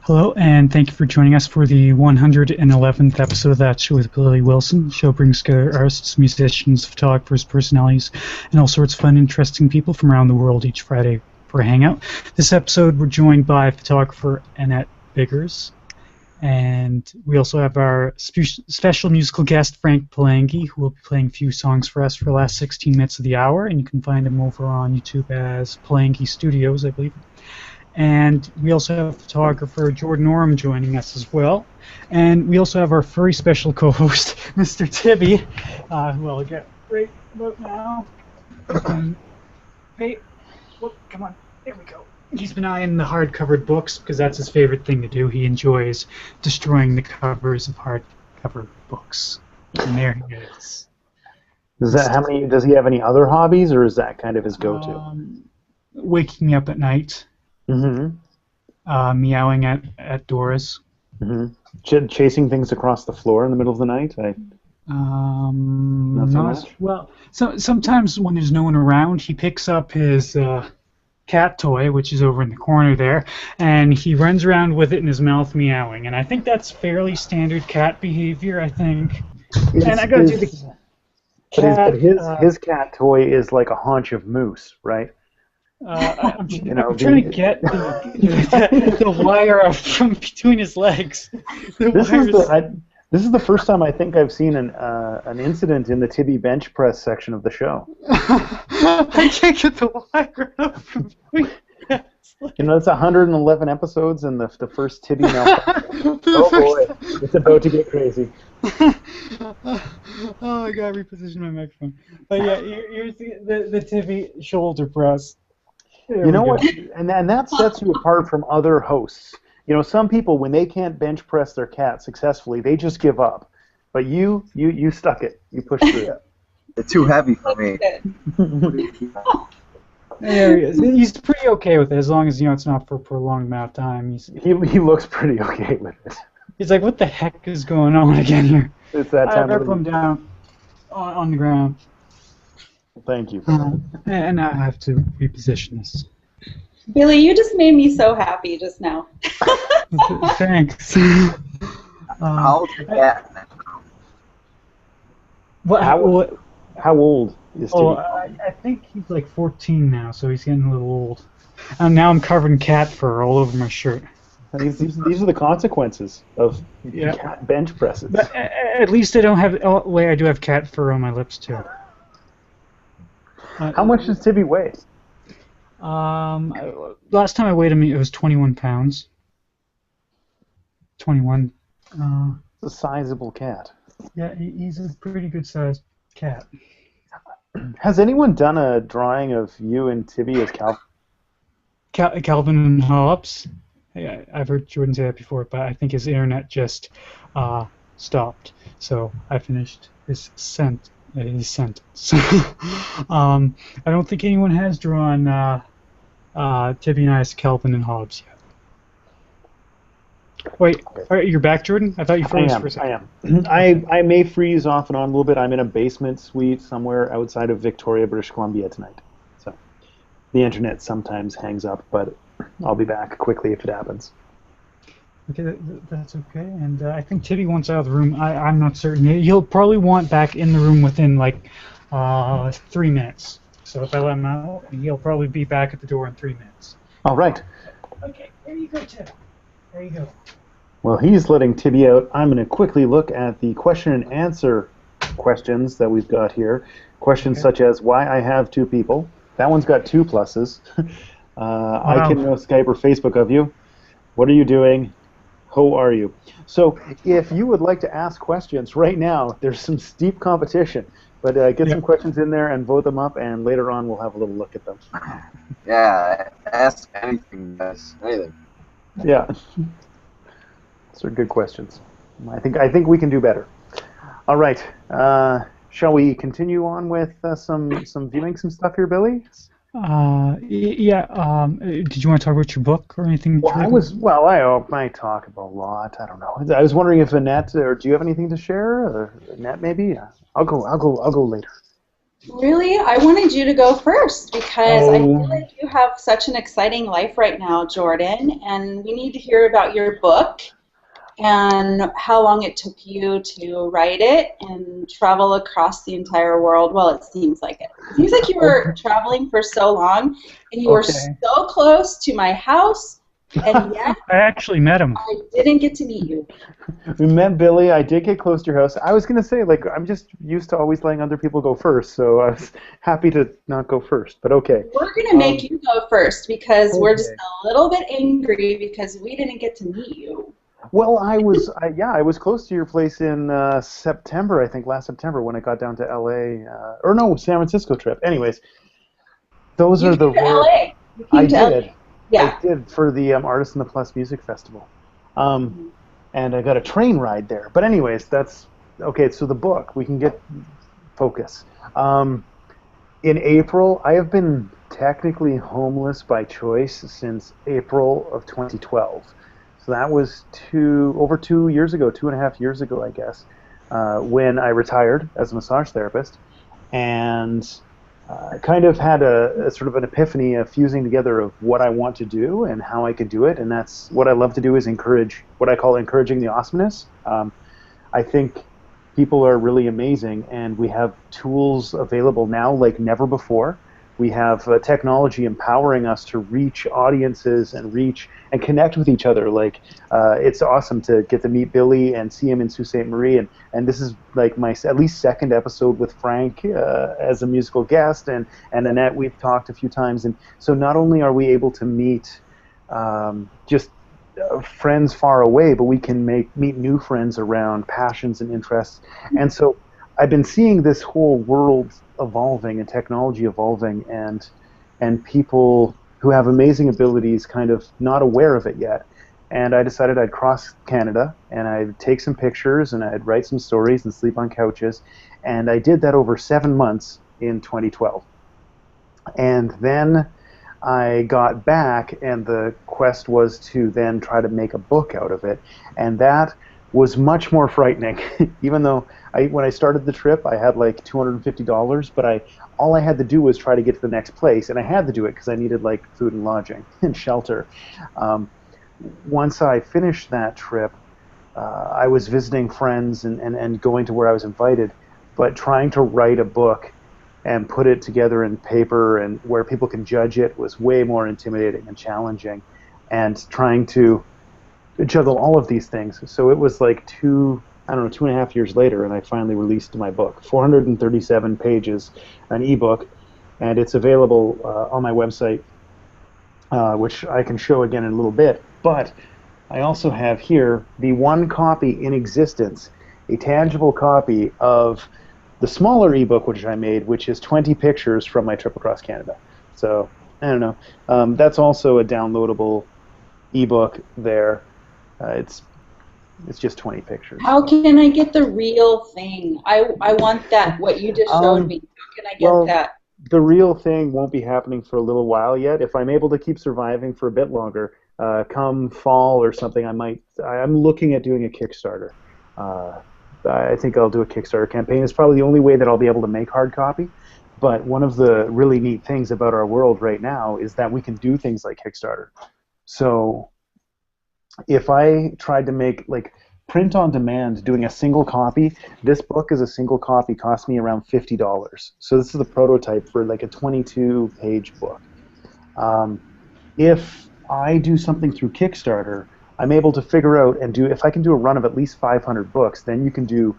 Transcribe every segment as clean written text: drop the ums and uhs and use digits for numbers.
Hello, and thank you for joining us for the 111th episode of That Show with Billy Wilson. The show brings together artists, musicians, photographers, personalities, and all sorts of fun, interesting people from around the world each Friday for a hangout. This episode, we're joined by photographer Annette Biggers, and we also have our special musical guest, Frank Palangi, who will be playing a few songs for us for the last 16 minutes of the hour, and you can find him over on YouTube as Palangi Studios, I believe. And we also have photographer Jordan Oram joining us as well. And we also have our very special co-host, Mr. Tibby, who I'll get right about now. Hey, whoop, come on, there we go. He's been eyeing the hard-covered books because that's his favorite thing to do. He enjoys destroying the covers of hardcover books. And there he is. Does he have any other hobbies, or is that kind of his go-to? Waking me up at night. Mm-hmm. Meowing at doors. Mm-hmm. Chasing things across the floor in the middle of the night? Not so much? Well, sometimes when there's no one around, he picks up his cat toy, which is over in the corner there, and he runs around with it in his mouth meowing. And I think that's fairly standard cat behavior, I think. And I gotta do the cat. His cat toy is like a haunch of moose, right? I'm trying to get the wire up from between his legs. This is the first time I think I've seen an incident in the Tibby bench press section of the show. I can't get the wire up from between his legs. You know, it's 111 episodes, and the first Tibby malfunction. Oh boy, it's about to get crazy. Oh, I gotta reposition my microphone. But yeah, here's the Tibby shoulder press. You know what? And that sets you apart from other hosts. You know, some people, when they can't bench press their cat successfully, they just give up. But you stuck it. You pushed through it. It's too heavy for me. There he is. He's pretty okay with it, as long as it's not for a prolonged amount of time. He looks pretty okay with it. He's like, what the heck is going on again here? It's that time. I put him down on the ground. Thank you. And I have to reposition this. Billy, you just made me so happy just now. Thanks. How old is your cat now? How old is Tibby? I think he's like 14 now, so he's getting a little old. And now I'm covered in cat fur all over my shirt. These are the consequences of cat bench presses. But at least I don't have. Oh, wait, I do have cat fur on my lips too. How much does Tibby weigh? Last time I weighed him, it was 21 pounds. 21. It's a sizable cat. Yeah, he's a pretty good-sized cat. Has anyone done a drawing of you and Tibby as Calvin and Hobbes? Yeah, I've heard Jordan say that before, but I think his internet just stopped, so I finished his sentence. I don't think anyone has drawn Tibby and I as Calvin and Hobbes yet. Wait, you're back, Jordan? I thought you froze for a second. I am. I may freeze off and on a little bit. I'm in a basement suite somewhere outside of Victoria, British Columbia tonight. So the internet sometimes hangs up, but I'll be back quickly if it happens. Okay, that's okay. And I think Tibby wants out of the room. I'm not certain. He'll probably want back in the room within like 3 minutes. So if I let him out, he'll probably be back at the door in 3 minutes. All right. Okay, there you go, Tibby. There you go. Well, he's letting Tibby out. I'm going to quickly look at the question and answer questions that we've got here. Questions such as why I have 2 people. That one's got 2 pluses. Wow. I can know Skype or Facebook of you. What are you doing? How are you? So if you would like to ask questions right now, there's some steep competition. But get some questions in there and vote them up, and later on we'll have a little look at them. Yeah, ask anything, guys. Anything. Yeah. Those are good questions. I think we can do better. All right. Shall we continue on with some viewing some stuff here, Billy? Yeah. Did you want to talk about your book or anything? Well, I talk about a lot. I don't know. I was wondering if Annette, or do you have anything to share? Or Annette, maybe. I'll go later. Really, I wanted you to go first because I feel Oh, like you have such an exciting life right now, Jordan, and we need to hear about your book and how long it took you to write it and travel across the entire world. Well, it seems like it. It seems like you were okay. traveling for so long and you were Okay. so close to my house, and yet I actually met him. I didn't get to meet you. We met Billy. I did get close to your house. I was gonna say, like, I'm just used to always letting other people go first, so I was happy to not go first. But okay. We're going to make Um, you go first because we're just okay. a little bit angry because we didn't get to meet you. Well, yeah, I was close to your place in September, I think, last September when I got down to LA, or no, San Francisco trip. Anyways, those You are the came to rare. LA. You I came to LA. did. I Yeah. did for the Artists in the Plus Music Festival. Um, and I got a train ride there. But anyways, that's okay. So the book, we can get focus. Um, in April, I have been technically homeless by choice since April of 2012. So that was over 2 years ago, 2.5 years ago, I guess, when I retired as a massage therapist, and kind of had a sort of an epiphany, a fusing together of what I want to do and how I could do it. And that's what I love to do, is encourage what I call encouraging the awesomeness. I think people are really amazing, and we have tools available now like never before. We have technology empowering us to reach audiences and reach and connect with each other. Like, it's awesome to get to meet Billy and see him in Sault Ste. Marie, and this is like my at least second episode with Frank as a musical guest, and Annette we've talked a few times, and so not only are we able to meet just friends far away, but we can meet new friends around passions and interests. And so I've been seeing this whole world evolving and technology evolving, and people who have amazing abilities kind of not aware of it yet. And I decided I'd cross Canada and I'd take some pictures and I'd write some stories and sleep on couches. And I did that over 7 months in 2012. And then I got back, and the quest was to then try to make a book out of it, and that was much more frightening. Even though when I started the trip, I had like $250, but all I had to do was try to get to the next place, and I had to do it because I needed like food and lodging and shelter. Um, Once I finished that trip, I was visiting friends and going to where I was invited, but trying to write a book and put it together in paper and where people can judge it was way more intimidating and challenging. And trying to juggle all of these things. So it was like I don't know, 2.5 years later, and I finally released my book, 437 pages, an ebook, and it's available on my website, which I can show again in a little bit. But I also have here the one copy in existence, a tangible copy of the smaller ebook which I made, which is 20 pictures from my trip across Canada. So I don't know. That's also a downloadable ebook there. It's just 20 pictures. How So, can I get the real thing? I want that, what you just showed um, me. How can I get well, that? the real thing won't be happening for a little while yet. If I'm able to keep surviving for a bit longer, come fall or something, I'm looking at doing a Kickstarter. Uh, I think I'll do a Kickstarter campaign. It's probably the only way that I'll be able to make hard copy. But one of the really neat things about our world right now is that we can do things like Kickstarter. So if I tried to make like print on demand, doing a single copy, this book is a single copy cost me around $50. So this is the prototype for like a 22-page book. Um, if I do something through Kickstarter, I'm able to figure out and do, if I can do a run of at least 500 books, then you can do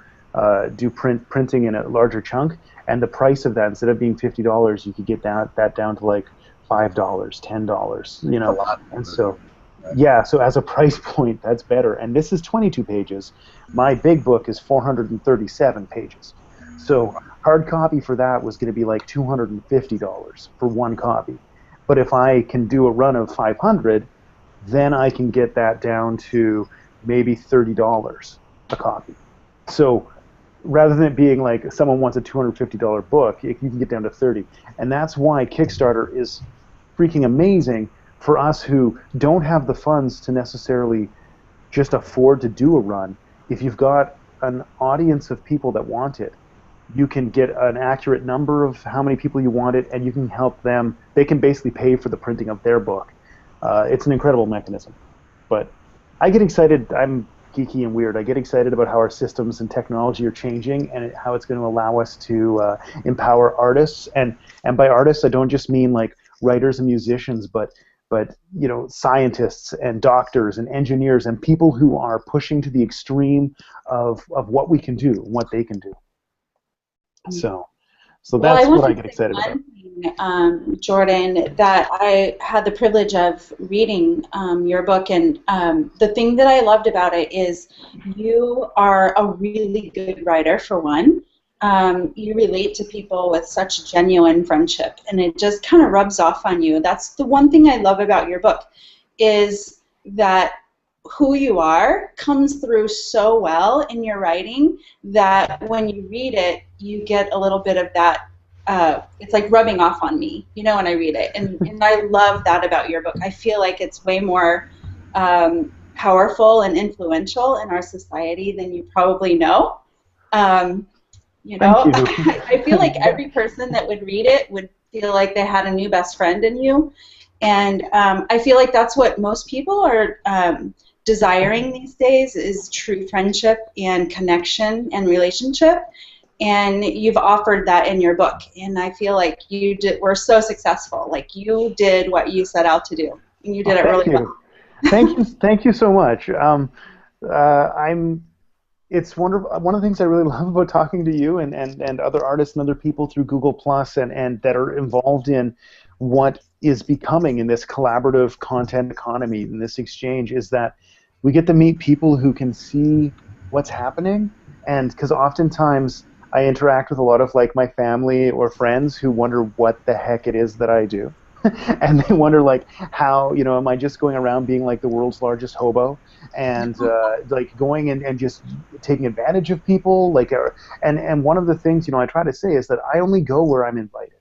printing in a larger chunk, and the price of that, instead of being $50, you could get that down to like $5, $10, A lot. and so yeah, so as a price point, that's better. And this is 22 pages. My big book is 437 pages. So hard copy for that was going to be like $250 for one copy. But if I can do a run of 500, then I can get that down to maybe $30 a copy. So rather than it being like someone wants a $250 book, you can get down to 30. And that's why Kickstarter is freaking amazing for us who don't have the funds to necessarily just afford to do a run. If you've got an audience of people that want it, you can get an accurate number of how many people you want it, and you can help them. They can basically pay for the printing of their book. It's an incredible mechanism. But I get excited. I'm geeky and weird. I get excited about how our systems and technology are changing, and how it's going to allow us to empower artists. And by artists, I don't just mean like writers and musicians, but scientists and doctors and engineers and people who are pushing to the extreme of what we can do and what they can do. So that's what I get excited about. Jordan, that I had the privilege of reading your book, and the thing that I loved about it is you are a really good writer, for one. You relate to people with such genuine friendship, and it just kind of rubs off on you. That's the one thing I love about your book, is that who you are comes through so well in your writing that when you read it, you get a little bit of that. It's like rubbing off on me, when I read it. And I love that about your book. I feel like it's way more powerful and influential in our society than you probably know. Thank you. I feel like every person that would read it would feel like they had a new best friend in you. And I feel like that's what most people are desiring these days, is true friendship and connection and relationship. And you've offered that in your book, and I feel like were so successful. Like, you did what you set out to do, and you did it really well. Thank you so much. It's wonderful. One of the things I really love about talking to you and other artists and other people through Google Plus and that are involved in what is becoming in this collaborative content economy, in this exchange, is that we get to meet people who can see what's happening, and because oftentimes I interact with a lot of like my family or friends who wonder what the heck it is that I do. And they wonder like how, am I just going around being like the world's largest hobo and like going and just taking advantage of people, like, and one of the things, I try to say is that I only go where I'm invited,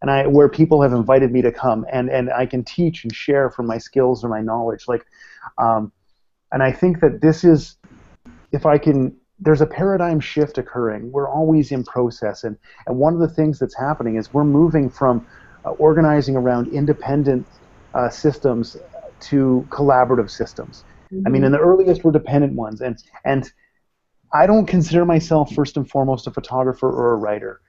and where people have invited me to come, and I can teach and share from my skills or my knowledge, like, and I think that this is, there's a paradigm shift occurring. We're always in process, and one of the things that's happening is we're moving from organizing around independent systems to collaborative systems. Mm-hmm. I mean, in the earliest were dependent ones, and I don't consider myself first and foremost a photographer or a writer.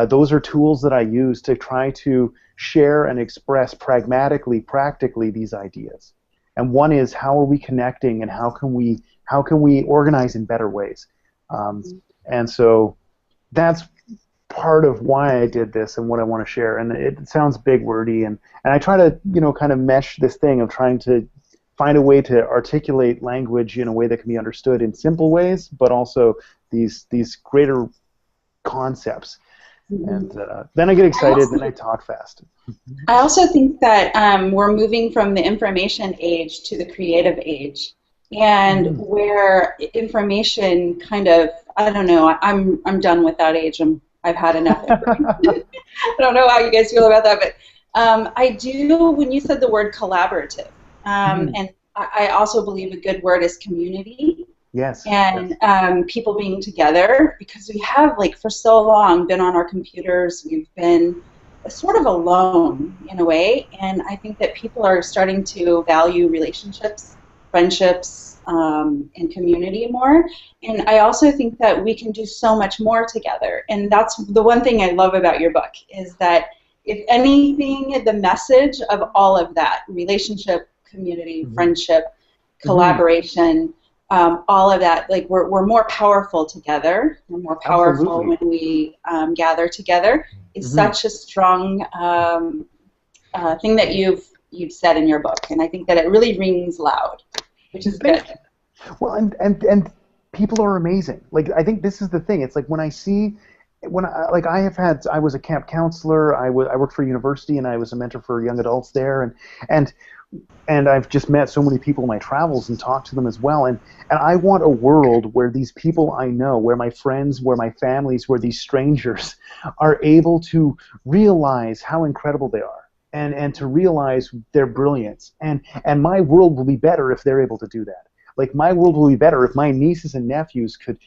Those are tools that I use to try to share and express pragmatically, practically these ideas. And one is, how are we connecting, and how can we organize in better ways? And so that's part of why I did this and what I want to share. And it sounds big wordy, and I try to kind of mesh this thing of trying to find a way to articulate language in a way that can be understood in simple ways, but also these greater concepts. And then I get excited, and then I talk fast. I also think that we're moving from the information age to the creative age, and where information kind of, I don't know, I'm done with that age. I've had enough information. I don't know how you guys feel about that, but I do, when you said the word collaborative, and I also believe a good word is community. Yes. And people being together, because we have, like, for so long been on our computers. We've been sort of alone in a way, and I think that people are starting to value relationships, friendships, and community more. And I also think that we can do so much more together. And that's the one thing I love about your book, is that, if anything, the message of all of that, relationship, community, friendship, collaboration, all of that, like, we're more powerful together. We're more powerful when we gather together. Is such a strong thing that you've said in your book, and I think that it really rings loud, which is good. Well, and people are amazing. Like, I think this is the thing. It's like when I was a camp counselor. I worked for a university, and I was a mentor for young adults there, and I've just met so many people in my travels and talked to them as well. And I want a world where these people I know, where my friends, where my families, where these strangers are able to realize how incredible they are, and to realize their brilliance. And my world will be better if they're able to do that. Like, my world will be better if my nieces and nephews could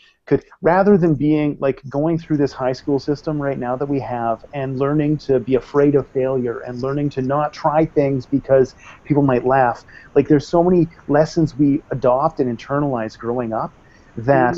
rather than being like going through this high school system right now that we have and learning to be afraid of failure and learning to not try things because people might laugh. Like, there's so many lessons we adopt and internalize growing up that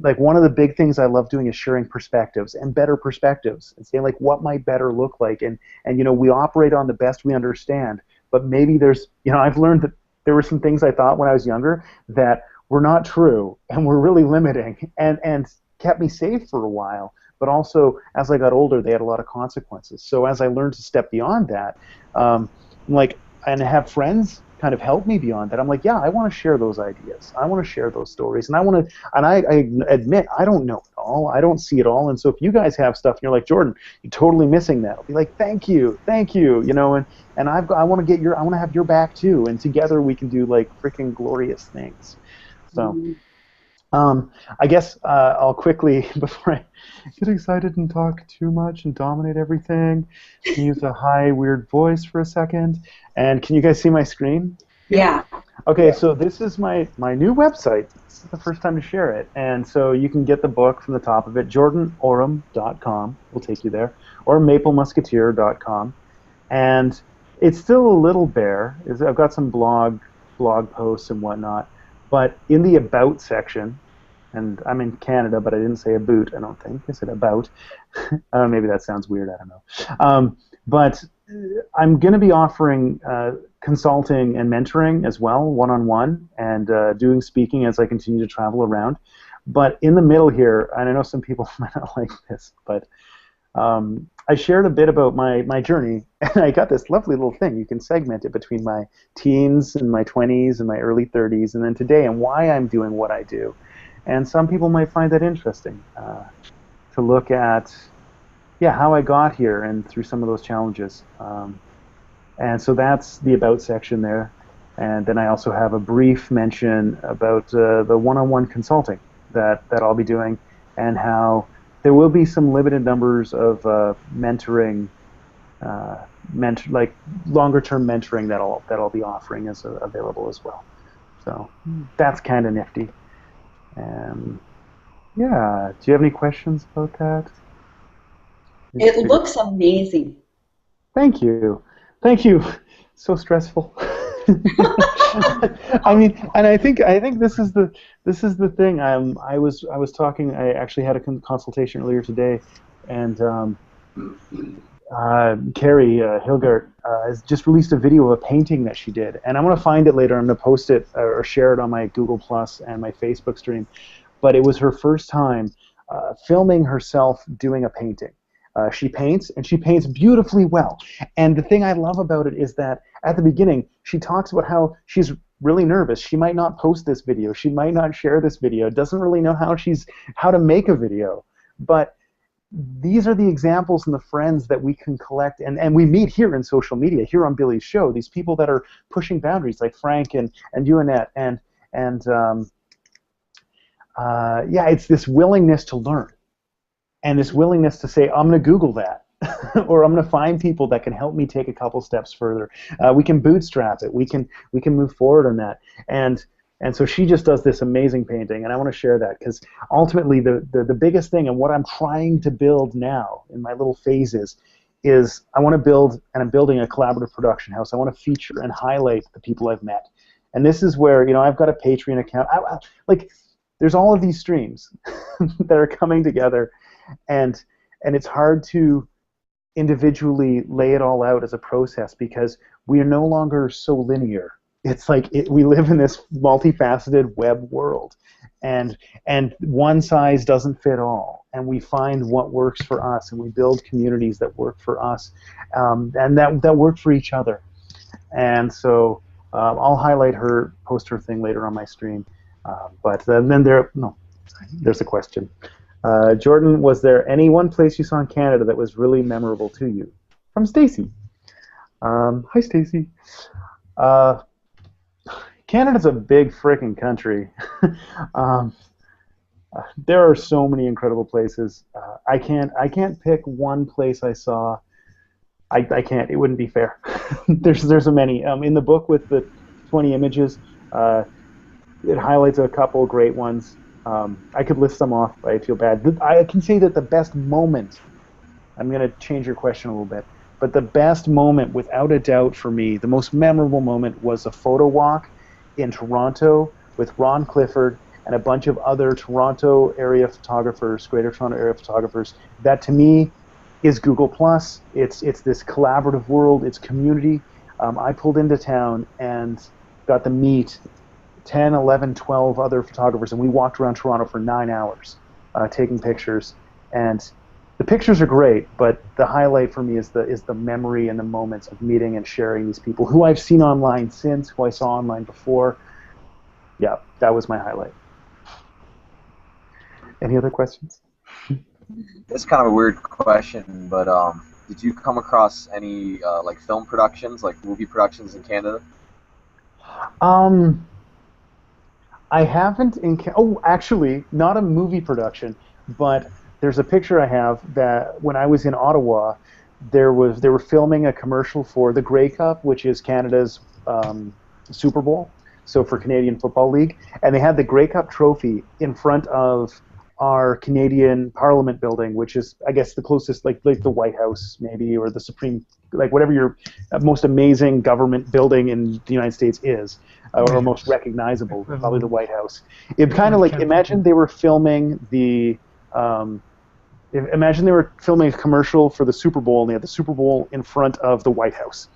like, one of the big things I love doing is sharing perspectives and better perspectives and saying, like, what might better look like. And you know, we operate on the best we understand, but maybe there's, you know, I've learned that there were some things I thought when I was younger that were not true and were really limiting and kept me safe for a while. But also, as I got older, they had a lot of consequences. So as I learned to step beyond that, like, and have friends kind of help me beyond that, I'm like, yeah, I want to share those ideas. I want to share those stories, and I admit I don't know it all. I don't see it all. And so if you guys have stuff, and you're like, Jordan, you're totally missing that, I'll be like, thank you, you know, and I want to have your back too, and together we can do like freaking glorious things. So. I guess I'll quickly, before I get excited and talk too much and dominate everything, use a high, weird voice for a second. And can you guys see my screen? Yeah. Okay, so this is my new website. This is the first time to share it. And so you can get the book from the top of it, jordanoram.com will take you there, or maplemusketeer.com. And it's still a little bare. I've got some blog posts and whatnot. But in the About section, and I'm in Canada, but I didn't say about, I don't think. I said About. Maybe that sounds weird, I don't know. But I'm going to be offering consulting and mentoring as well, one-on-one, and doing speaking as I continue to travel around. But in the middle here, and I know some people might not like this, but I shared a bit about my journey, and I got this lovely little thing. You can segment it between my teens and my 20s and my early 30s, and then today, and why I'm doing what I do. And some people might find that interesting to look at, yeah, how I got here and through some of those challenges. And so that's the About section there. And then I also have a brief mention about the one-on-one consulting that I'll be doing, and how there will be some limited numbers of mentoring, like longer-term mentoring that I'll be offering as available as well. So that's kind of nifty. Yeah. Do you have any questions about that? It looks amazing. Thank you. Thank you. So stressful. I mean, and I think this is the thing. I was talking. I actually had a consultation earlier today, and Carrie Hilgert has just released a video of a painting that she did, and I'm going to find it later. I'm going to post it or share it on my Google Plus and my Facebook stream. But it was her first time filming herself doing a painting. She paints, and she paints beautifully well. And the thing I love about it is that at the beginning, she talks about how she's really nervous. She might not post this video. She might not share this video. Doesn't really know how to make a video. But these are the examples and the friends that we can collect, and we meet here in social media, here on Billy's show. These people that are pushing boundaries, like Frank and you, Annette, and yeah, it's this willingness to learn. And this willingness to say, I'm going to Google that, or I'm going to find people that can help me take a couple steps further. We can bootstrap it. We can move forward on that. And so she just does this amazing painting, and I want to share that because ultimately the biggest thing and what I'm trying to build now in my little phases is I want to build, and I'm building a collaborative production house. I want to feature and highlight the people I've met. And this is where, you know, I've got a Patreon account. Like, there's all of these streams that are coming together. And it's hard to individually lay it all out as a process because we are no longer so linear. It's like we live in this multifaceted web world, and one size doesn't fit all. And we find what works for us, and we build communities that work for us, and that work for each other. And so I'll highlight her, post her thing later on my stream. But then there's a question. Jordan, was there any one place you saw in Canada that was really memorable to you? From Stacy. Hi, Stacy. Canada's a big frickin' country. There are so many incredible places. I can't pick one place I saw. I can't. It wouldn't be fair. There's so many. In the book with the 20 images, it highlights a couple great ones. I could list some off, but I feel bad. I can say that the best moment, I'm going to change your question a little bit, but the best moment, without a doubt for me, the most memorable moment was a photo walk in Toronto with Ron Clifford and a bunch of other Toronto area photographers, Greater Toronto area photographers. That to me is Google Plus. It's this collaborative world. It's community. I pulled into town and got to meet 10, 11, 12 other photographers, and we walked around Toronto for 9 hours taking pictures. And the pictures are great, but the highlight for me is the memory and the moments of meeting and sharing these people who I've seen online since, who I saw online before. Yeah, that was my highlight. Any other questions? It's kind of a weird question, but did you come across any like film productions, like movie productions in Canada? I haven't oh, actually, not a movie production, but there's a picture I have that when I was in Ottawa, they were filming a commercial for the Grey Cup, which is Canada's Super Bowl, so for Canadian Football League, and they had the Grey Cup trophy in front of our Canadian Parliament building, which is, I guess, the closest, like the White House maybe, or the Supreme, like whatever your most amazing government building in the United States is, or most recognizable, probably the White House. It kind of like, imagine they were filming imagine they were filming a commercial for the Super Bowl, and they had the Super Bowl in front of the White House.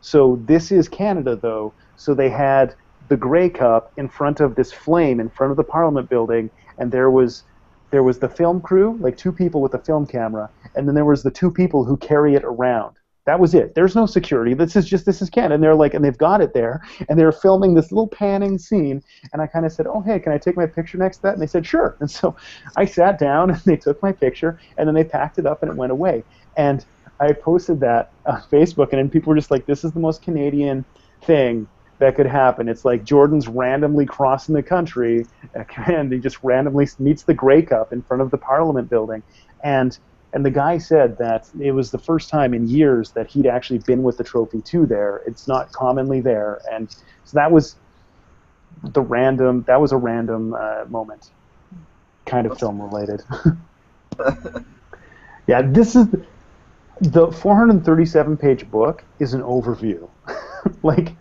So this is Canada, though, so they had the Grey Cup in front of this flame in front of the Parliament building, and there was the film crew, like 2 people with a film camera, and then there was the 2 people who carry it around. That was it. There's no security. This is Canada. And they're like, and they've got it there, and they're filming this little panning scene. And I kind of said, oh, hey, can I take my picture next to that? And they said, sure. And so I sat down, and they took my picture, and then they packed it up, and it went away. And I posted that on Facebook, and then people were just like, this is the most Canadian thing that could happen. It's like Jordan's randomly crossing the country, and he just randomly meets the Grey Cup in front of the Parliament building. And the guy said that it was the first time in years that he'd actually been with the trophy to there. It's not commonly there, and so that was a random moment, kind of film related. Yeah, this is the 437-page book is an overview. like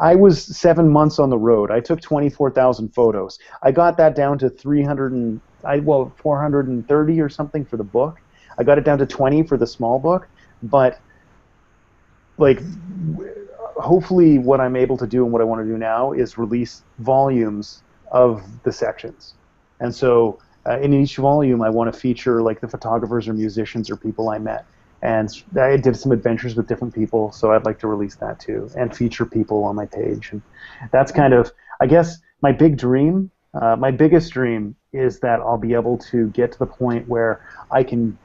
I was 7 months on the road. I took 24,000 photos. I got that down to 430 or something for the book. I got it down to 20 for the small book, but like hopefully what I'm able to do and what I want to do now is release volumes of the sections. And so in each volume I want to feature like the photographers or musicians or people I met. And I did some adventures with different people, so I'd like to release that too, and feature people on my page. And that's kind of, I guess, my big dream. My biggest dream is that I'll be able to get to the point where I can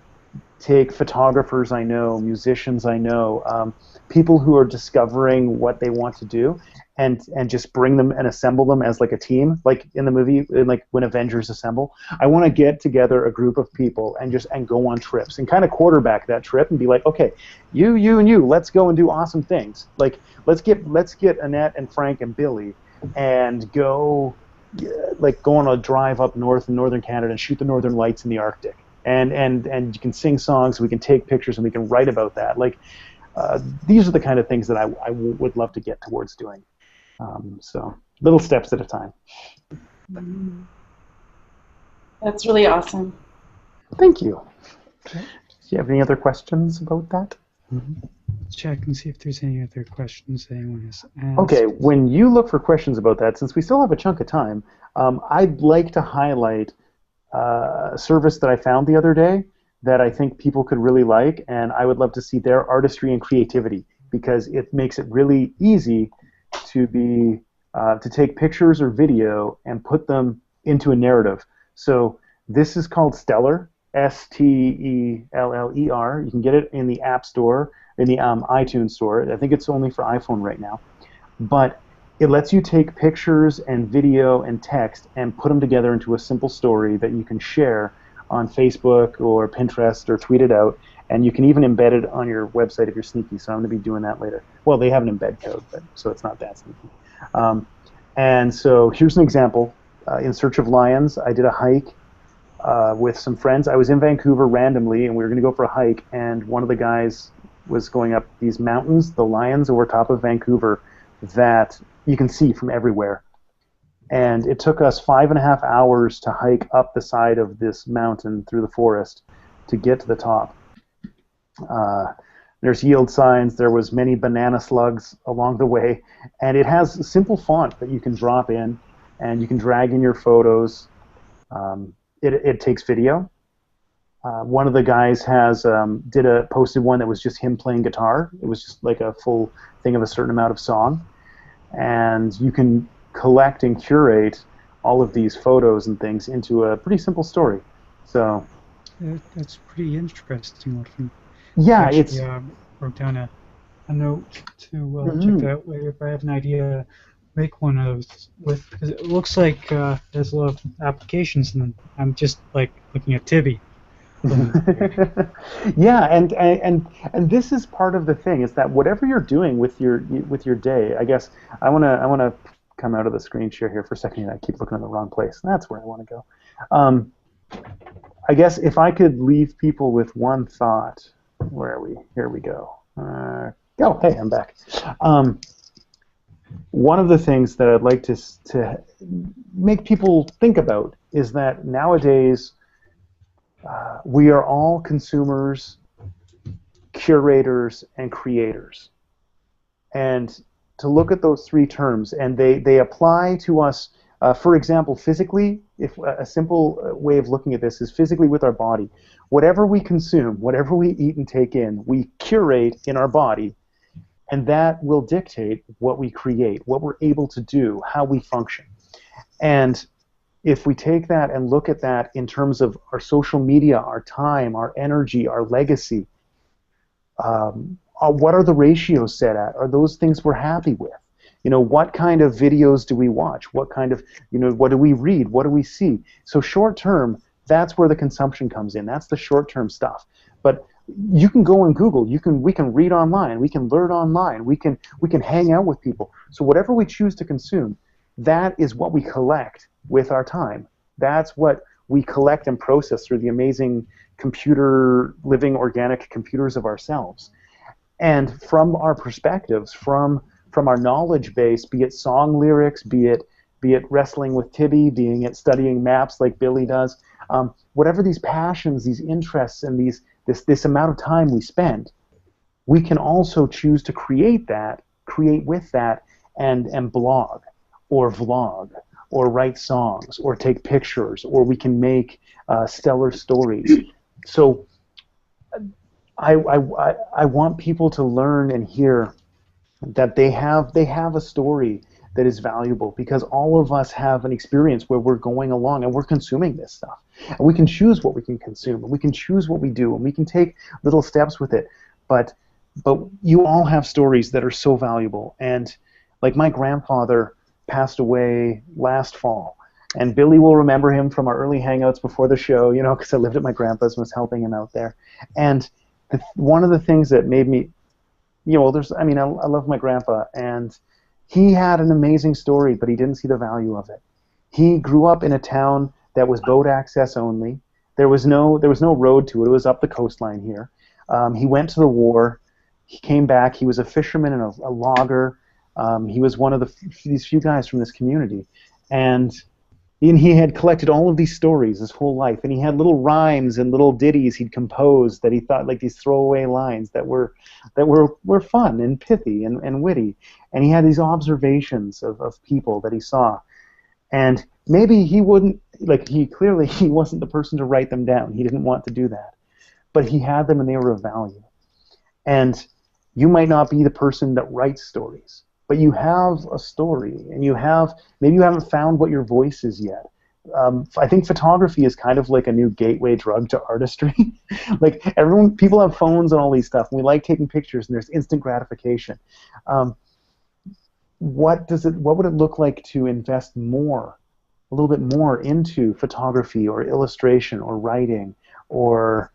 take photographers I know, musicians I know, people who are discovering what they want to do, and just bring them and assemble them as like a team, like in the movie, like when Avengers assemble. I want to get together a group of people and go on trips and kind of quarterback that trip and be like, okay, you, and you, let's go and do awesome things. Like let's get Annette and Frank and Billy and go on a drive up north in northern Canada and shoot the northern lights in the Arctic. And you can sing songs, we can take pictures, and we can write about that. Like these are the kind of things that I would love to get towards doing. So little steps at a time. That's really awesome. Thank you. Do you have any other questions about that? Let's check and see if there's any other questions anyone has asked. Okay, when you look for questions about that, since we still have a chunk of time, I'd like to highlight a service that I found the other day that I think people could really like, and I would love to see their artistry and creativity, because it makes it really easy to take pictures or video and put them into a narrative. So this is called Stellar, Steller. You can get it in the App Store, in the iTunes Store. I think it's only for iPhone right now. But it lets you take pictures and video and text and put them together into a simple story that you can share on Facebook or Pinterest or tweet it out. And you can even embed it on your website if you're sneaky. So I'm going to be doing that later. Well, they have an embed code, but so it's not that sneaky. And so here's an example. In Search of Lions, I did a hike with some friends. I was in Vancouver randomly, and we were going to go for a hike, and one of the guys was going up these mountains, the Lions over top of Vancouver, that you can see from everywhere. And it took us 5.5 hours to hike up the side of this mountain through the forest to get to the top. There's yield signs. There was many banana slugs along the way, and it has a simple font that you can drop in, and you can drag in your photos. It takes video. One of the guys has posted one that was just him playing guitar. It was just like a full thing of a certain amount of song, and you can collect and curate all of these photos and things into a pretty simple story. So that's pretty interesting looking. Yeah, Actually, it's wrote down a note to check that out later if I have an idea. Make one of those with, because it looks like there's a lot of applications, and I'm just like looking at Tibi. Yeah, and this is part of the thing, is that whatever you're doing with your day, I guess I wanna come out of the screen share here for a second. I keep looking in the wrong place. That's where I want to go. I guess if I could leave people with one thought, where are we? Here we go. Oh, hey, I'm back. One of the things that I'd like to make people think about is that nowadays we are all consumers, curators, and creators. And to look at those three terms, and they apply to us, for example, physically. If a simple way of looking at this is physically with our body. Whatever we consume, whatever we eat and take in, we curate in our body, and that will dictate what we create, what we're able to do, how we function. And if we take that and look at that in terms of our social media, our time, our energy, our legacy, what are the ratios set at? Are those things we're happy with? You know, what kind of videos do we watch? What kind of, what do we read? What do we see? So short term, that's where the consumption comes in. That's the short term stuff. But you can go and Google. We can read online. We can learn online. We can hang out with people. So whatever we choose to consume, that is what we collect with our time. That's what we collect and process through the amazing computer, living organic computers of ourselves. And from our perspectives, from our knowledge base, be it song lyrics, be it wrestling with Tibi, being it studying maps like Billy does, whatever these passions, these interests, and this amount of time we spend, we can also choose to create with that, and blog, or vlog, or write songs, or take pictures, or we can make stellar stories. So I want people to learn and hear that they have a story that is valuable, because all of us have an experience where we're going along and we're consuming this stuff. And we can choose what we can consume, and we can choose what we do, and we can take little steps with it. But you all have stories that are so valuable. And like my grandfather passed away last fall, and Billy will remember him from our early hangouts before the show, because I lived at my grandpa's and was helping him out there. And one of the things that made me, I love my grandpa, and he had an amazing story, but he didn't see the value of it. He grew up in a town that was boat access only. There was no road to it. It was up the coastline here. He went to the war. He came back. He was a fisherman and a logger. He was one of these few guys from this community, and he had collected all of these stories his whole life, and he had little rhymes and little ditties he'd composed that he thought, like these throwaway lines that were fun and pithy and witty. And he had these observations of people that he saw, and maybe he wouldn't, he wasn't the person to write them down. He didn't want to do that, but he had them, and they were of value. And you might not be the person that writes stories, but you have a story, and maybe you haven't found what your voice is yet. I think photography is kind of like a new gateway drug to artistry. People have phones and all these stuff, and we like taking pictures, and there's instant gratification. What would it look like to invest a little bit more into photography, or illustration, or writing, or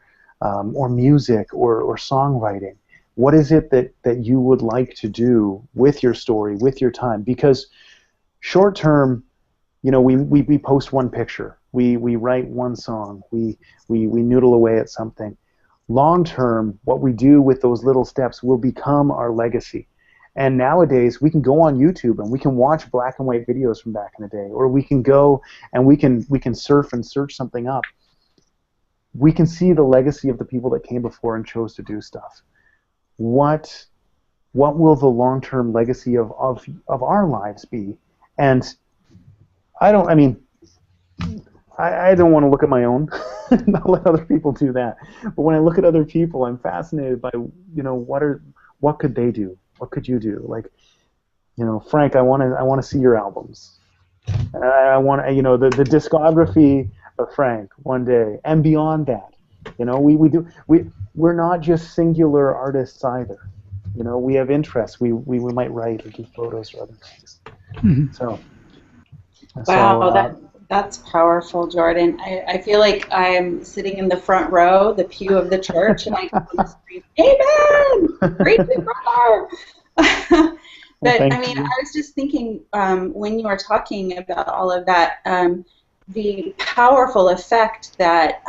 music, or songwriting? What is it that you would like to do with your story, with your time? Because Short term, we post one picture, we write one song, we noodle away at something. Long term, what we do with those little steps will become our legacy. And nowadays, we can go on YouTube and we can watch black and white videos from back in the day, or we can go and we can surf and search something up. We can see the legacy of the people that came before and chose to do stuff. What will the long-term legacy of our lives be? And I don't want to look at my own. Not let other people do that. But when I look at other people, I'm fascinated by, what could they do? What could you do? Like, Frank, I want to see your albums. I want the discography of Frank one day and beyond that. We're not just singular artists either. We have interests. We might write or do photos or other things. Mm-hmm. So. Wow, that's powerful, Jordan. I feel like I'm sitting in the front row, the pew of the church, and I can scream, "Amen! Great brother!" But Well, I was just thinking when you were talking about all of that, the powerful effect that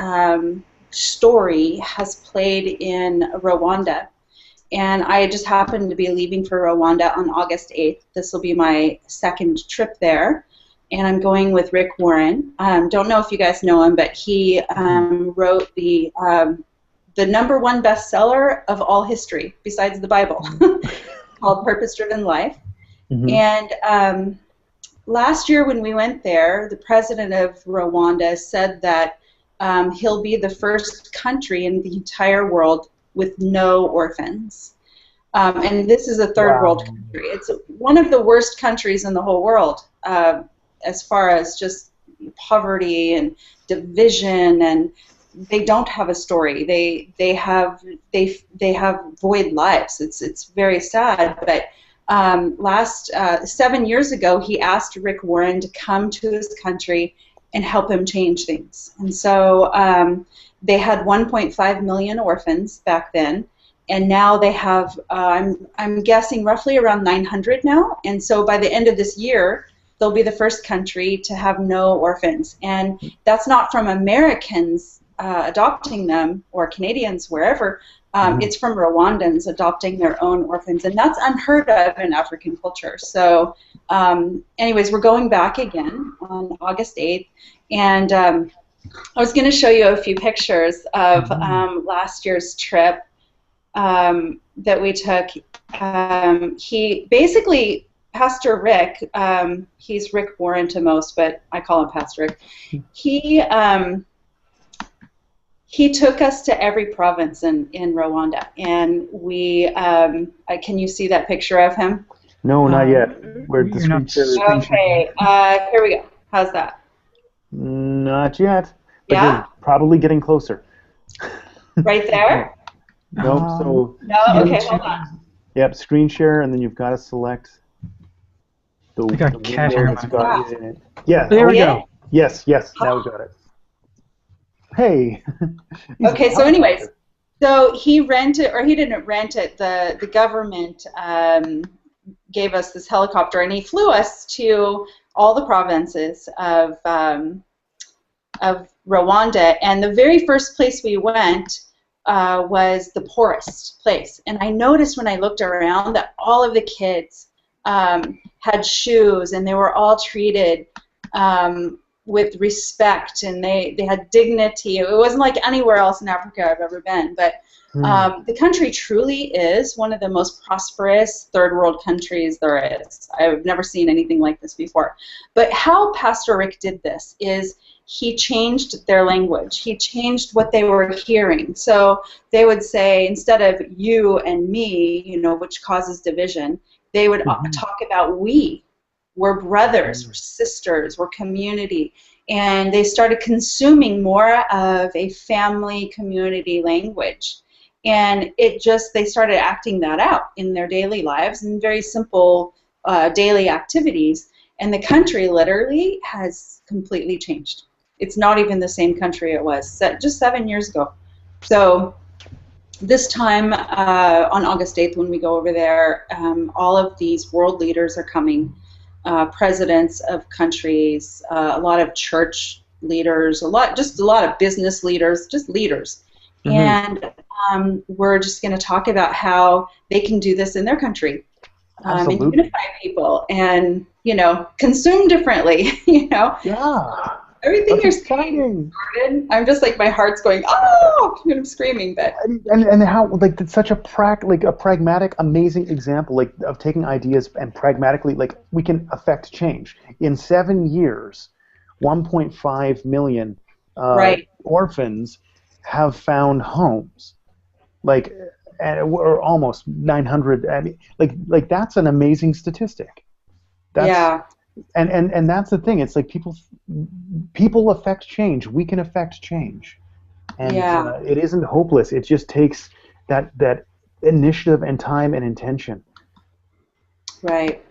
story has played in Rwanda. And I just happened to be leaving for Rwanda on August 8th. This will be my second trip there. And I'm going with Rick Warren. Don't know if you guys know him, but he wrote the #1 bestseller of all history, besides the Bible, called Purpose Driven Life. Mm-hmm. And last year when we went there, the president of Rwanda said that he'll be the first country in the entire world with no orphans. And this is a third world country. It's one of the worst countries in the whole world. As far as just poverty and division, and they don't have a story. They have void lives. It's very sad. But 7 years ago, he asked Rick Warren to come to his country and help him change things. And so they had 1.5 million orphans back then, and now they have I'm guessing roughly around 900 now. And so by the end of this year, they'll be the first country to have no orphans. And that's not from Americans adopting them or Canadians, wherever. It's from Rwandans adopting their own orphans. And that's unheard of in African culture. So anyways, we're going back again on August 8th. And I was going to show you a few pictures of last year's trip that we took. He basically... Pastor Rick, he's Rick Warren to most, but I call him Pastor Rick. He took us to every province in Rwanda, and we. Can you see that picture of him? No, not yet. Where's the screen? Okay, here we go. How's that? Not yet. But yeah. You're probably getting closer. Right there. Nope. So. No. Okay. Hold on. Yep. Screen share, and then you've got to select. I got cat hair in it. Yeah. There we go. Yes. Now we got it. Hey. Okay. So, anyways, so he rented, or he didn't rent it. The government gave us this helicopter, and he flew us to all the provinces of Rwanda. And the very first place we went was the poorest place. And I noticed when I looked around that all of the kids had shoes, and they were all treated with respect, and they had dignity. It wasn't like anywhere else in Africa I've ever been, but the country truly is one of the most prosperous third world countries there is. I've never seen anything like this before. But how Pastor Rick did this is he changed their language. He changed what they were hearing. So they would say, instead of you and me, which causes division, they would talk about we're brothers, we're sisters, we're community. And they started consuming more of a family community language. And they started acting that out in their daily lives in very simple daily activities. And the country literally has completely changed. It's not even the same country it was just 7 years ago. So this time on August 8th when we go over there, all of these world leaders are coming. presidents of countries, a lot of church leaders, a lot of business leaders, just leaders. And we're just going to talk about how they can do this in their country, and unify people, and consume differently. Yeah. Everything That's you're exciting. saying, Jordan, I'm just like my heart's going, oh, I'm screaming, but and how like it's such a pragmatic, amazing example of taking ideas and pragmatically we can affect change. In 7 years, 1.5 million right. orphans have found homes, or almost 900. I mean, that's an amazing statistic. Yeah. And that's the thing. It's like people affect change. We can affect change, and it isn't hopeless. It just takes that initiative and time and intention. Right.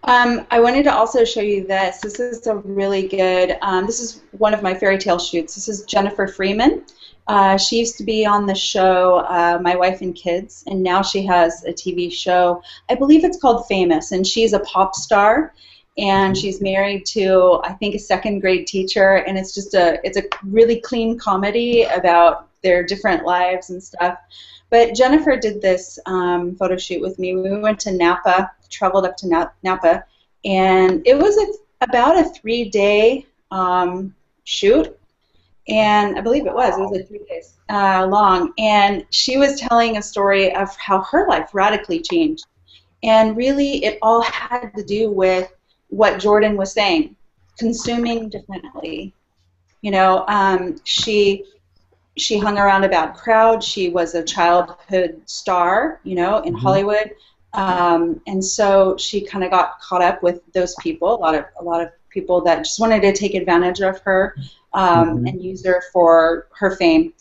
I wanted to also show you this. This is a really good. This is one of my fairy tale shoots. This is Jennifer Freeman. She used to be on the show My Wife and Kids, and now she has a TV show. I believe it's called Famous, and she's a pop star. And she's married to, I think, a second-grade teacher, and it's a really clean comedy about their different lives and stuff. But Jennifer did this photo shoot with me. We went to Napa, traveled up to Napa, and it was about a 3-day shoot, and I believe it was like 3 days long. And she was telling a story of how her life radically changed, and really it all had to do with what Jordan was saying, consuming differently. She hung around a bad crowd. She was a childhood star, in Hollywood, and so she kind of got caught up with those people. A lot of people that just wanted to take advantage of her and use her for her fame.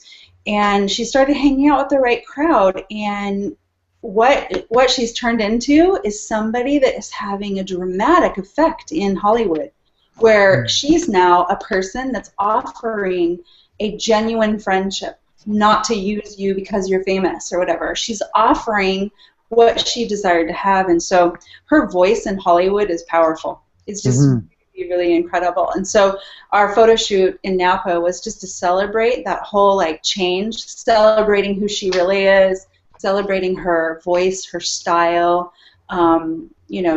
And she started hanging out with the right crowd, and what she's turned into is somebody that is having a dramatic effect in Hollywood, where she's now a person that's offering a genuine friendship, not to use you because you're famous or whatever. She's offering what she desired to have, and so her voice in Hollywood is powerful. It's just really incredible. And so our photo shoot in Napa was just to celebrate that whole change, celebrating who she really is, celebrating her voice, her style,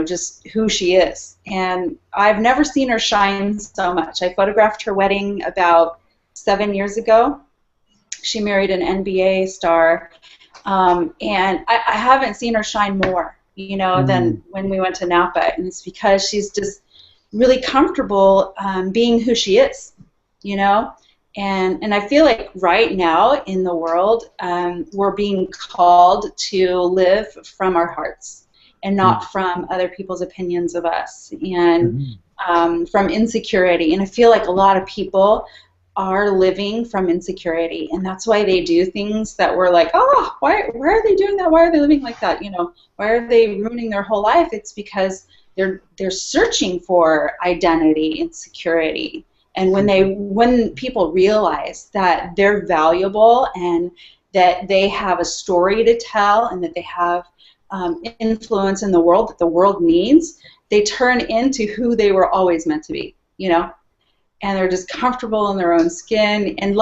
just who she is. And I've never seen her shine so much. I photographed her wedding about 7 years ago. She married an NBA star, and I haven't seen her shine more, than when we went to Napa. And it's because she's just really comfortable being who she is, And I feel like right now in the world, we're being called to live from our hearts and not from other people's opinions of us, and from insecurity. And I feel like a lot of people are living from insecurity, and that's why they do things that we're like, oh, why are they doing that? Why are they living like that? Why are they ruining their whole life? It's because they're searching for identity and security. And when people realize that they're valuable and that they have a story to tell and that they have influence in the world that the world needs, they turn into who they were always meant to be, And they're just comfortable in their own skin, and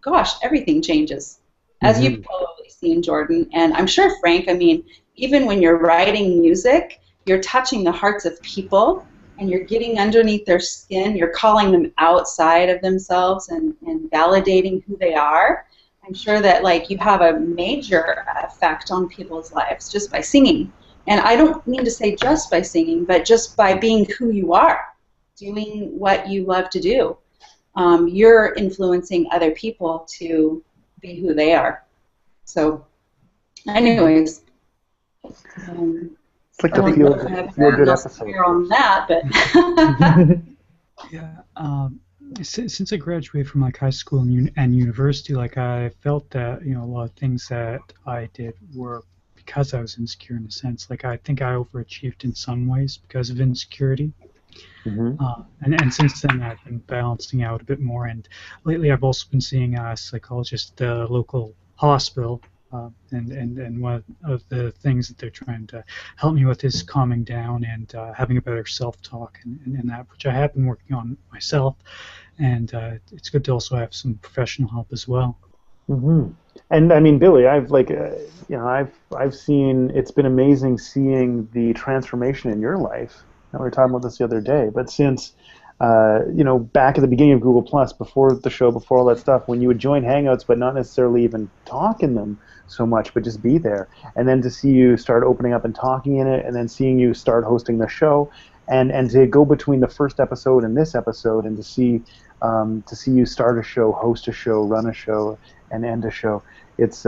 gosh, everything changes, as you've probably seen, Jordan, and I'm sure Frank. I mean, even when you're writing music, you're touching the hearts of people, and you're getting underneath their skin. You're calling them outside of themselves and validating who they are. I'm sure that you have a major effect on people's lives just by singing. And I don't mean to say just by singing, but just by being who you are, doing what you love to do. You're influencing other people to be who they are. So, anyways. It's like the feel good episode. On that, but Yeah. Since I graduated from high school and university, I felt that a lot of things that I did were because I was insecure in a sense. I think I overachieved in some ways because of insecurity. And since then I've been balancing out a bit more. And lately I've also been seeing a psychologist at the local hospital And one of the things that they're trying to help me with is calming down and having a better self-talk and that, which I have been working on myself. And it's good to also have some professional help as well. Hmm. And I mean, Billy, I've seen. It's been amazing seeing the transformation in your life. We were talking about this the other day, but since back at the beginning of Google Plus, before the show, before all that stuff, when you would join Hangouts, but not necessarily even talk in them so much, but just be there, and then to see you start opening up and talking in it, and then seeing you start hosting the show, and to go between the first episode and this episode, and to see you start a show, host a show, run a show, and end a show. It's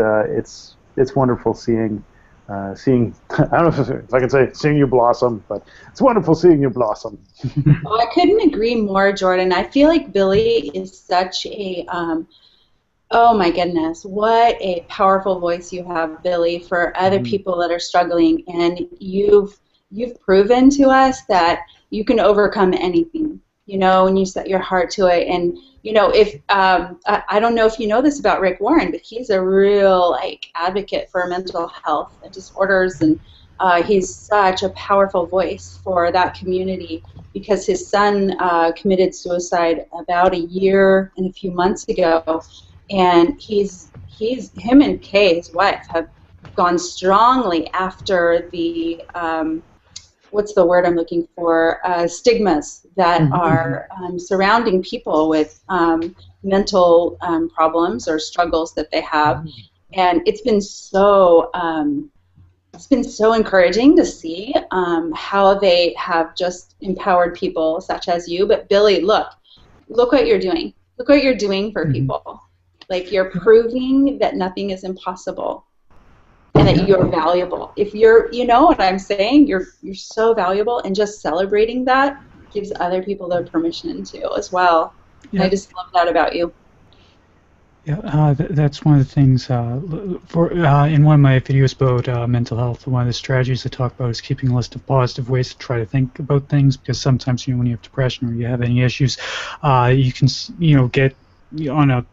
wonderful seeing I don't know if I can say seeing you blossom, but it's wonderful seeing you blossom. Oh, I couldn't agree more, Jordan. I feel like Billy is such a oh my goodness, what a powerful voice you have, Billy, for other people that are struggling, and you've proven to us that you can overcome anything. When you set your heart to it. And if I don't know if you know this about Rick Warren, but he's a real advocate for mental health disorders, and he's such a powerful voice for that community because his son committed suicide about a year and a few months ago, and him and Kay, his wife, have gone strongly after the what's the word I'm looking for? Stigmas that are surrounding people with mental problems or struggles that they have, and it's been so encouraging to see how they have just empowered people such as you. But Billy, look what you're doing. Look what you're doing for people. Like, you're proving that nothing is impossible. And that you're valuable. If you know what I'm saying, you're so valuable, and just celebrating that gives other people the permission to as well. Yeah. I just love that about you. Yeah, that's one of the things. In one of my videos about mental health, one of the strategies I talk about is keeping a list of positive ways to try to think about things, because sometimes when you have depression or you have any issues, you can get on a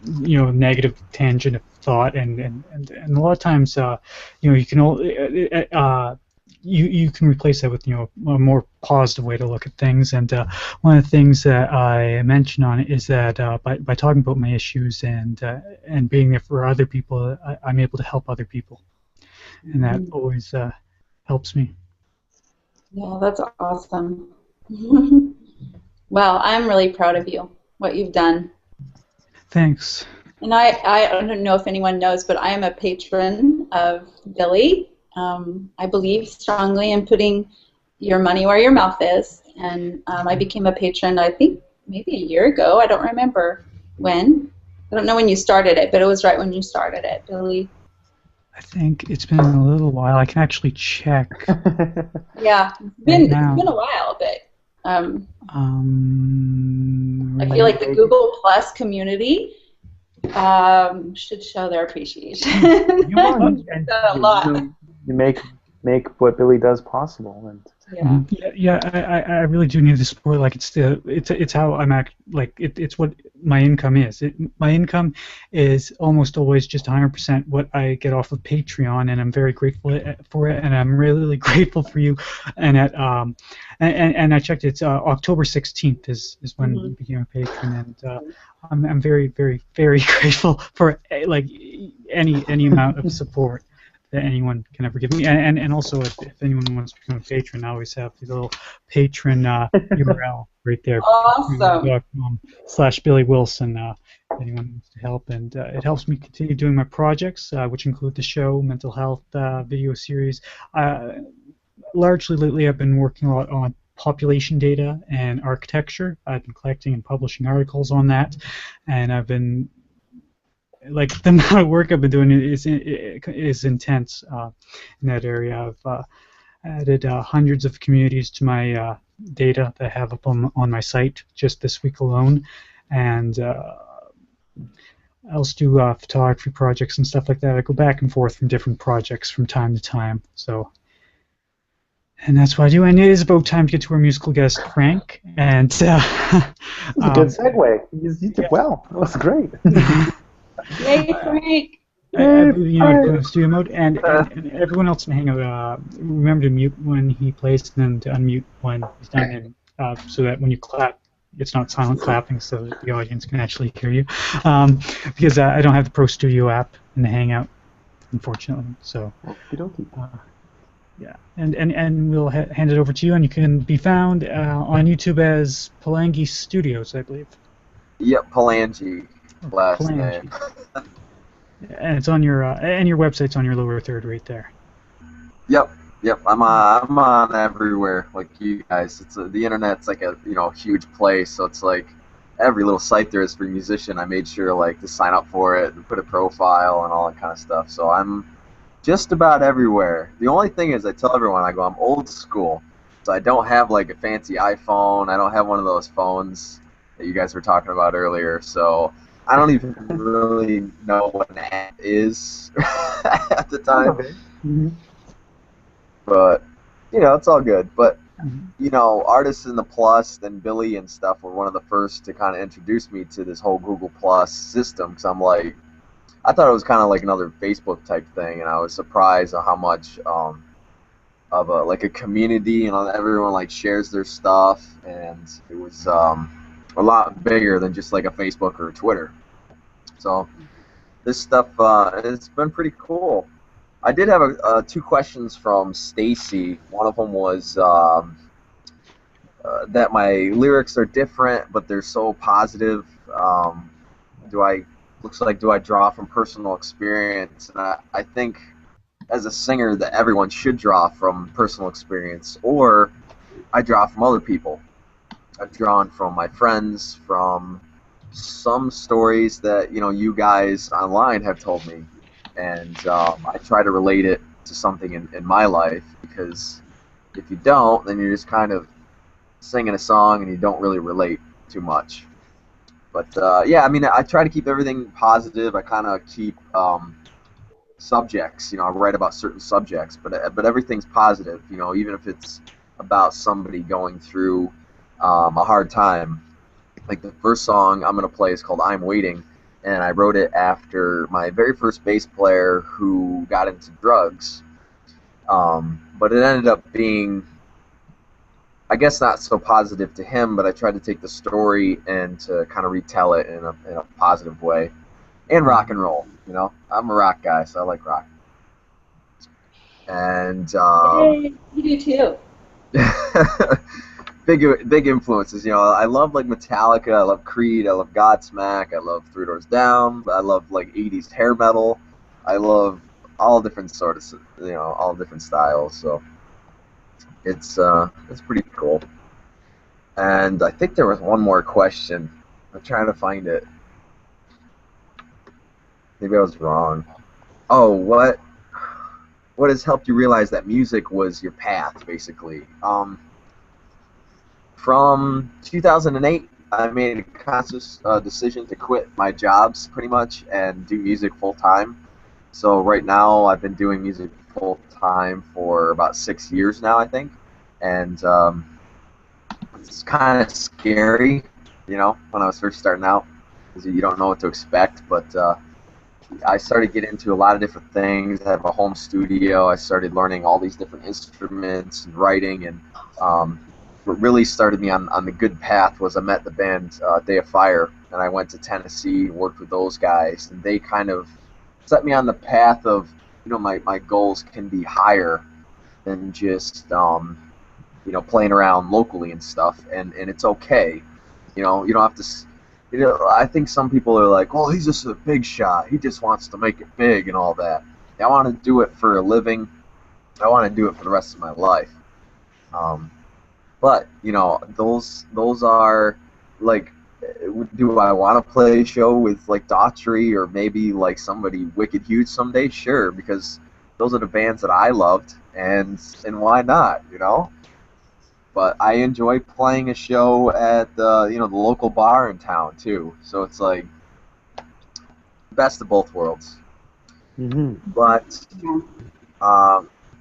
negative tangent of thought, and a lot of times you can you can replace that with a more positive way to look at things. And one of the things that I mention on it is that by talking about my issues and being there for other people, I'm able to help other people, and that always helps me. Yeah, that's awesome. Well, I'm really proud of you, what you've done. Thanks. And I don't know if anyone knows, but I am a patron of Billy. I believe strongly in putting your money where your mouth is. And I became a patron, I think, maybe a year ago. I don't remember when. I don't know when you started it, but it was right when you started it, Billy. I think it's been a little while. I can actually check. Yeah, it's been a while, but I feel like the Google Plus community should show their appreciation. You make what Billy does possible, and I really do need the support. Like, it's how I'm it's what my income is. My income is almost always just 100% what I get off of Patreon, and I'm very grateful for it. And I'm really grateful for you. And and I checked. It's October 16th is when you became a patron, and I'm very grateful for any amount of support that anyone can ever give me. And also, if anyone wants to become a patron, I always have the little patron URL right there. Awesome. /Billy Wilson. If anyone wants to help, and it helps me continue doing my projects, which include the show, mental health video series. Largely lately, I've been working a lot on population data and architecture. I've been collecting and publishing articles on that, and I've been the amount of work I've been doing is intense in that area. I've added hundreds of communities to my data that I have up on my site just this week alone, and I also do photography projects and stuff like that. I go back and forth from different projects from time to time. And that's what I do. And it is about time to get to our musical guest, Frank. And that was a good segue. You did well. That was great. Yay, Frank! I believe you know how to go in studio mode, and everyone else in Hangout, remember to mute when he plays, and then to unmute when he's done, and so that when you clap, it's not silent clapping, so that the audience can actually hear you. Because I don't have the Pro Studio app in the Hangout, unfortunately. So. Yeah, and we'll hand it over to you, and you can be found on YouTube as Palangi Studios, I believe. Yep, Palangi, last Palangi. name. And it's on your and your website's on your lower third right there. Yep. I'm on everywhere, like you guys. The internet's like a huge place, so it's like every little site there is for a musician. I made sure like to sign up for it and put a profile and all that kind of stuff. So I'm just about everywhere. The only thing is, I tell everyone, I go, I'm old school, so I don't have like a fancy iPhone. I don't have one of those phones that you guys were talking about earlier. So I don't even really know what an app is at the time. Mm-hmm. But it's all good. But Artists in the Plus and Billy and stuff were one of the first to kind of introduce me to this whole Google Plus system, because I thought it was kind of like another Facebook type thing, and I was surprised at how much of a community, everyone like shares their stuff, and it was a lot bigger than just like a Facebook or a Twitter. So this stuff it's been pretty cool. I did have two questions from Stacy. One of them was that my lyrics are different, but they're so positive. Do I draw from personal experience? And I think as a singer that everyone should draw from personal experience, or I draw from other people. I've drawn from my friends, from some stories that you guys online have told me, and I try to relate it to something in my life, because if you don't, then you're just kind of singing a song and you don't really relate too much. But yeah, I mean, I try to keep everything positive. I kind of keep subjects. I write about certain subjects, but everything's positive. Even if it's about somebody going through a hard time. Like the first song I'm gonna play is called "I'm Waiting," and I wrote it after my very first bass player who got into drugs. But it ended up being, I guess, not so positive to him, but I tried to take the story and to kind of retell it in a positive way. And rock and roll, I'm a rock guy, so I like rock. And Yay, you do too. big influences. I love like Metallica, I love Creed, I love Godsmack, I love Three Doors Down, I love like 80s hair metal. I love all different sorts of, all different styles. So it's pretty cool. And I think there was one more question. I'm trying to find it. Maybe I was wrong. Oh, what has helped you realize that music was your path, basically? From 2008, I made a conscious decision to quit my jobs, pretty much, and do music full time. So right now, I've been doing music full time for about 6 years now, I think, and it's kind of scary, when I was first starting out, because you don't know what to expect. But I started getting into a lot of different things. I have a home studio. I started learning all these different instruments and writing, and what really started me on the good path was I met the band Day of Fire, and I went to Tennessee, worked with those guys, and they kind of set me on the path of, my goals can be higher than just playing around locally and stuff, and it's okay. You don't have to. I think some people are like, well, he's just a big shot. He just wants to make it big and all that. I want to do it for a living. I want to do it for the rest of my life. But those are like, do I want to play a show with like Daughtry or maybe like somebody wicked huge someday? Sure, because those are the bands that I loved, and why not? But I enjoy playing a show at the local bar in town too. So it's like best of both worlds. Mm-hmm. But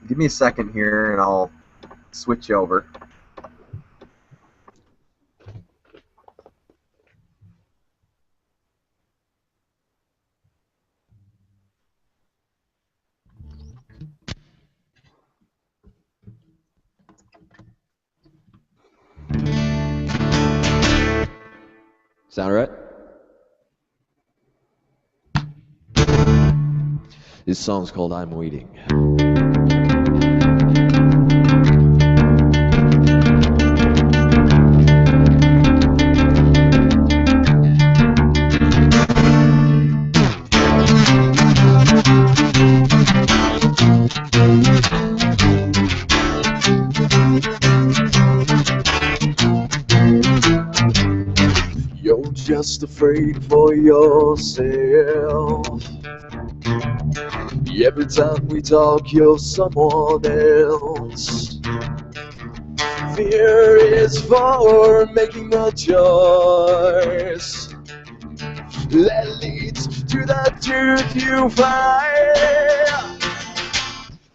give me a second here, and I'll switch over. Sound right? This song's called I'm Waiting. You're just afraid for yourself. Every time we talk, you're someone else. Fear is for making a choice that leads to the truth you find.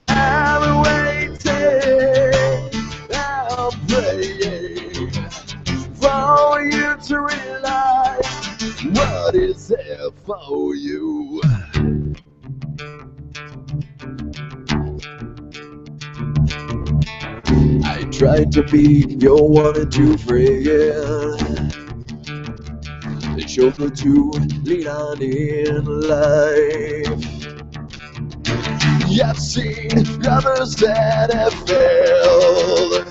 I'm waiting, I'm praying for you to realize what is there for you. I tried to be your one and two friend, a shoulder to lean on in life. I've seen others that have failed,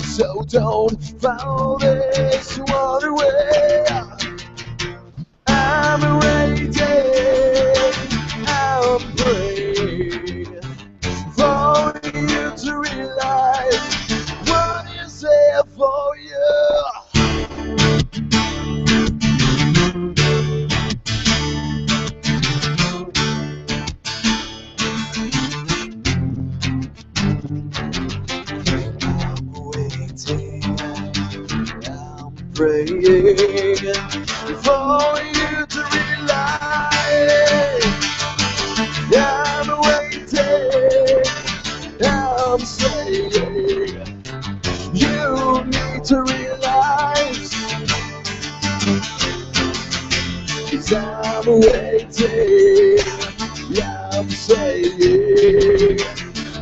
so don't follow this one away. I'm waiting, I'm praying for you to realize what is there for you. Praying for you to realize I'm waiting, I'm saying you need to realize, 'cause I'm waiting, I'm saying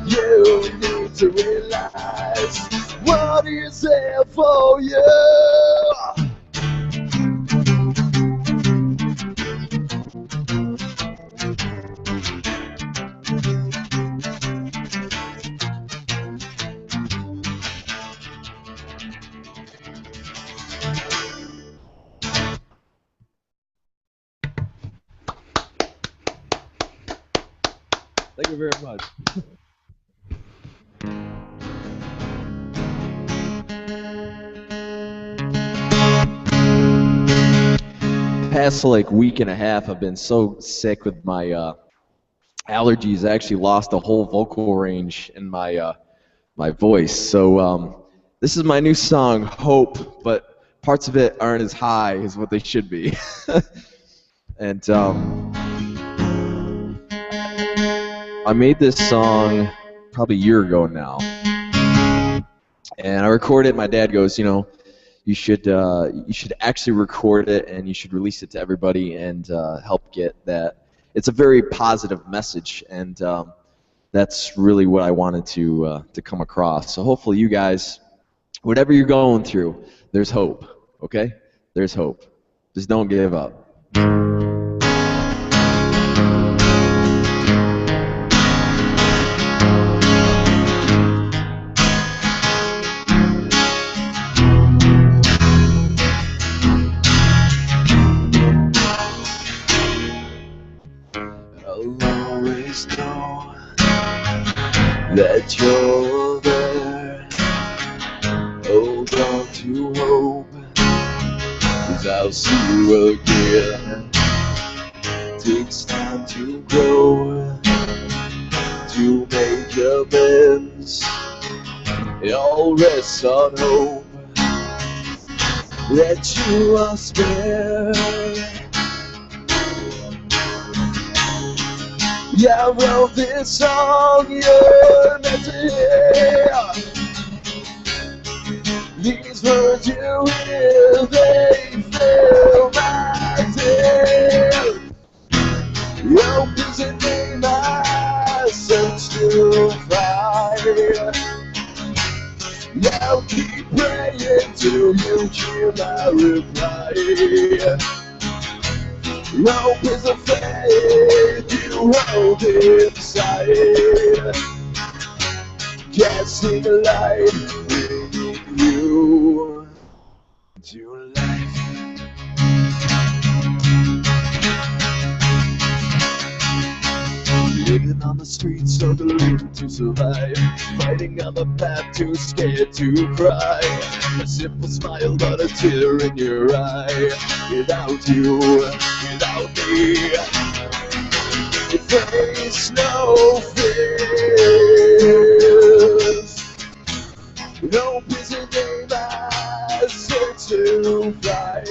you need to realize what is there for you. Thank you very much. Past like week and a half, I've been so sick with my allergies. I actually lost a whole vocal range in my my voice. So this is my new song, Hope, but parts of it aren't as high as what they should be. And I made this song probably a year ago now, and I recorded it. My dad goes, you know, you should actually record it and you should release it to everybody and help get that. It's a very positive message, and that's really what I wanted to come across. So hopefully you guys, whatever you're going through, there's hope. Okay, there's hope. Just don't give up. Always know that you're there. Hold on to hope, 'cause I'll see you again. Takes time to grow, to make amends. It all rests on hope that you are spared. Yeah, I wrote this song you're meant to hear. These words you hear, they fill my tears. Hope is a name I search to find. I'll keep praying until you hear my reply. Hope is a faith you hold inside, casting a light, bringing you to life. Living on the streets, struggling to survive, fighting on the path, too scared to cry. A simple smile, but a tear in your eye. Without you, without me, face no fears. Hope is a name I search to find.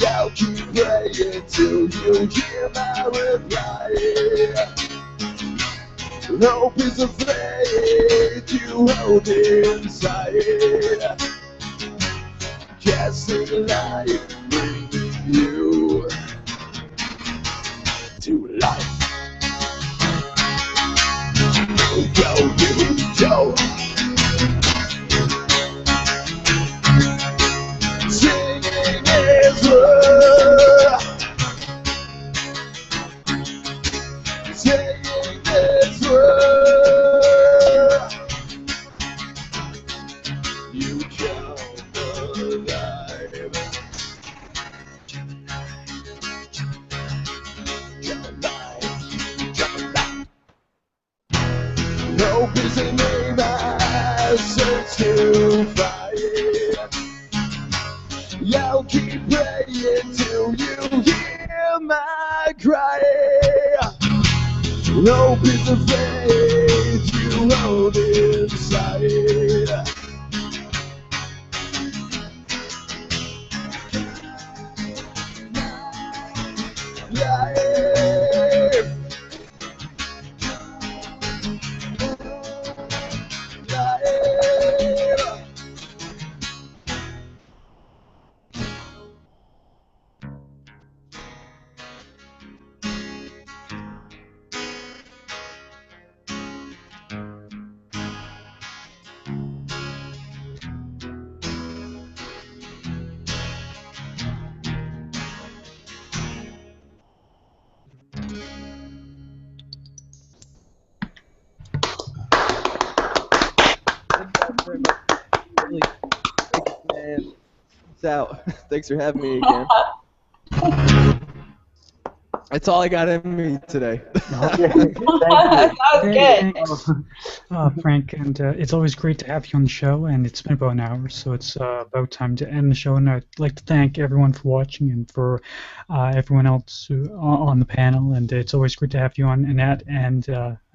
I'll keep praying till you hear my reply. Hope is a faith you hold inside, casting a light, bringing you to life. Go, you go. Singing is love. Singing is love. You come alive. Hope is a name I search to find. I'll keep praying till you hear my cry. Hope is a faith you hold inside. Life. Really, man. Peace out. Thanks for having me again. That's all I got in me today. Okay. That was good. Frank, and it's always great to have you on the show, and it's been about an hour, so it's about time to end the show, and I'd like to thank everyone for watching and for everyone else on the panel, and it's always great to have you on, Annette, and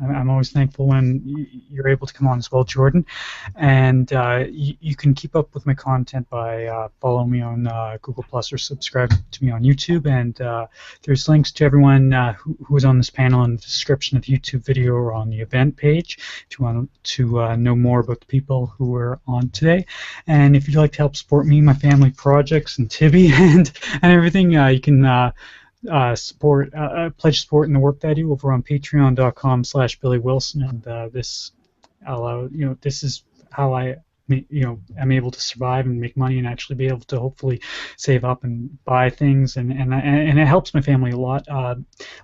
I'm always thankful when you're able to come on as well, Jordan, and you can keep up with my content by following me on Google Plus or subscribe to me on YouTube, and there's links to everyone who is on this panel in the description of the YouTube video or on the event page if you want to know more about the people who were on today. And if you'd like to help support me, my family projects, and Tibby and everything, you can pledge support in the work that I do over on patreon.com/Billy Wilson, and this is how I'm able to survive and make money and actually be able to hopefully save up and buy things, and it helps my family a lot.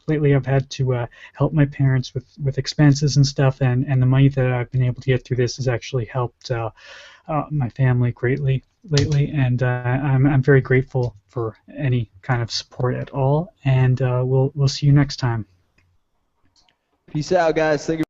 Lately I've had to help my parents with expenses and stuff, and the money that I've been able to get through this has actually helped my family greatly lately, and I'm very grateful for any kind of support at all, and we'll see you next time. Peace out, guys. Thank you.